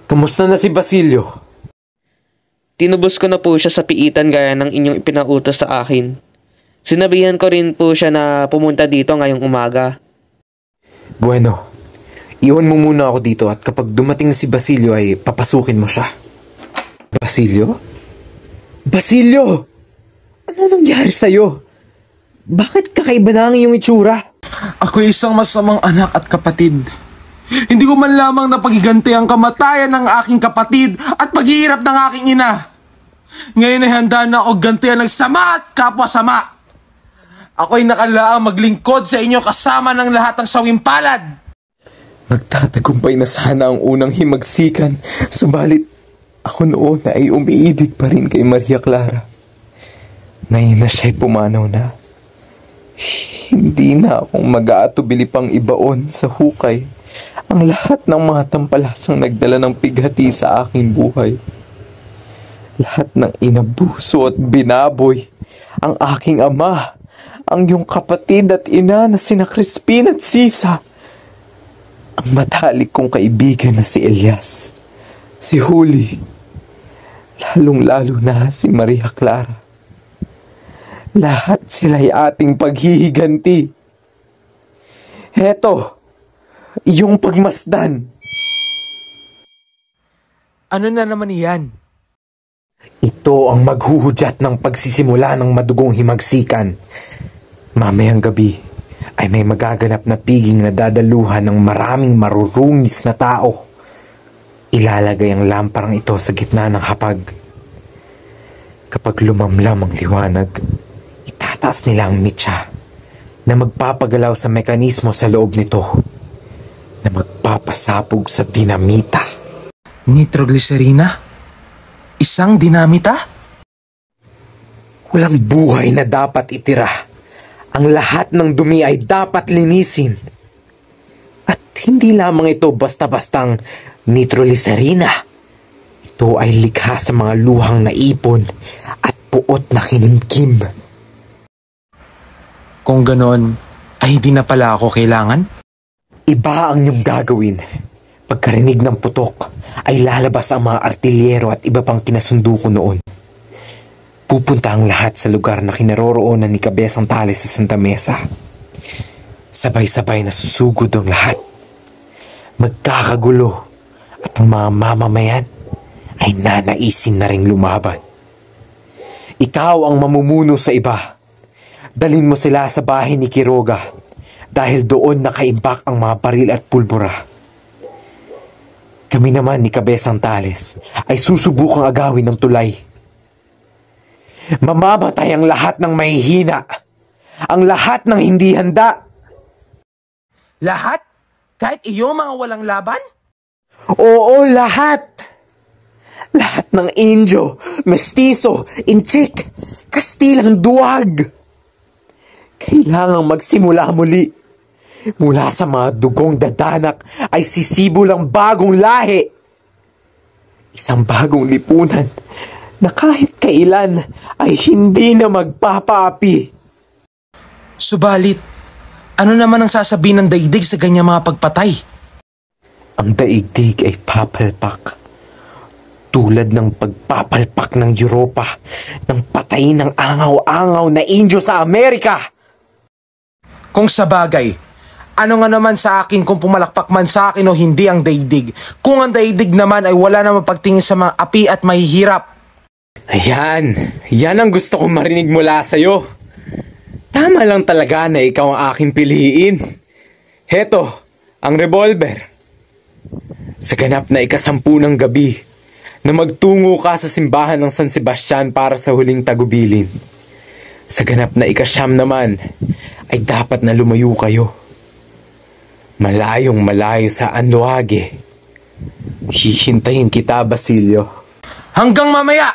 Kamusta na si Basilio? Tinubos ko na po siya sa piitan gaya ng inyong ipinautos sa akin. Sinabihan ko rin po siya na pumunta dito ngayong umaga. Bueno, iwan mo muna ako dito at kapag dumating si Basilio ay papasukin mo siya. Basilio? Basilio! Ano nangyari sa'yo? Bakit kakaiba na ang iyong itsura? Ako'y isang masamang anak at kapatid. Hindi ko man lamang napagiganti ang kamatayan ng aking kapatid at paghihirap ng aking ina. Ngayon ay handa na ako gantihan ng sama at kapwa-sama. Ako'y nakalaang maglingkod sa inyo kasama ng lahat ng sawing palad. Magtatagumpay na sana ang unang himagsikan, subalit ako noon ay umiibig pa rin kay Maria Clara. Ngayon na siya'y pumanaw na. Hindi na akong mag-aatubili pang ibaon sa hukay ang lahat ng mga tampalasang nagdala ng pighati sa aking buhay. Lahat ng inabuso at binaboy, ang aking ama, ang iyong kapatid at ina na sina Crispin at Sisa, ang matalik kong kaibigan na si Elias, si Huli, lalong-lalo na si Maria Clara. Lahat sila'y ating paghihiganti. Heto, iyong pagmasdan. Ano na naman iyan? Ito ang maghuhudyat ng pagsisimula ng madugong himagsikan. Mamayang gabi ay may magaganap na piging na dadaluhan ng maraming marurungis na tao. Ilalagay ang lamparang ito sa gitna ng hapag. Kapag lumamlam ang liwanag, itataas nila ang mitya na magpapagalaw sa mekanismo sa loob nito na magpapasapog sa dinamita. Nitroglycerina? Isang dinamita? Walang buhay na dapat itira. Ang lahat ng dumi ay dapat linisin. At hindi lamang ito basta-bastang nitroglycerina. Ito ay likha sa mga luhang naipon at puot na kinimkim. Kung ganon, ay hindi na pala ako kailangan? Iba ang iyong gagawin. Pagkarinig ng putok, ay lalabas ang mga artilyero at iba pang kinasundo ko noon. Pupunta ang lahat sa lugar na kinaroroonan ni Cabezang Tales sa Santa Mesa. Sabay-sabay na susugod ang lahat. Magkakagulo at ang mga mamamayan ay nanaisin na ring lumaban. Ikaw ang mamumuno sa iba. Dalhin mo sila sa bahay ni Quiroga dahil doon nakaimbak ang mga baril at pulbura. Kami naman ni Cabezang Tales ay susubukang agawin ng tulay. Mamamatay ang lahat ng mahihina. Ang lahat ng hindi handa. Lahat? Kahit iyo mga walang laban? Oo, lahat. Lahat ng Indio, Mestizo, Inchik, Kastilang duwag. Kailangang magsimula muli. Mula sa mga dugong dadanak ay sisibol ang bagong lahi. Isang bagong lipunan na kahit kailan ay hindi na magpapaapi. Subalit, ano naman ang sasabihin ng daigdig sa ganyang mga pagpatay? Ang daigdig ay papalpak. Tulad ng pagpapalpak ng Europa ng patay ng angaw-angaw na Indio sa Amerika. Kung sabagay, ano nga naman sa akin kung pumalakpak man sa akin o hindi ang daigdig, kung ang daigdig naman ay wala namang pagtingin sa mga api at mahihirap? Yan ang gusto kong marinig mula sa'yo. Tama lang talaga na ikaw ang aking piliin. Heto, ang revolver. Sa ganap na ika-10 ng gabi, na magtungo ka sa simbahan ng San Sebastian para sa huling tagubilin. Sa ganap na ika-9 naman, ay dapat na lumayo kayo. Malayong malayo sa Anloage. Hihintayin kita, Basilio. Hanggang mamaya!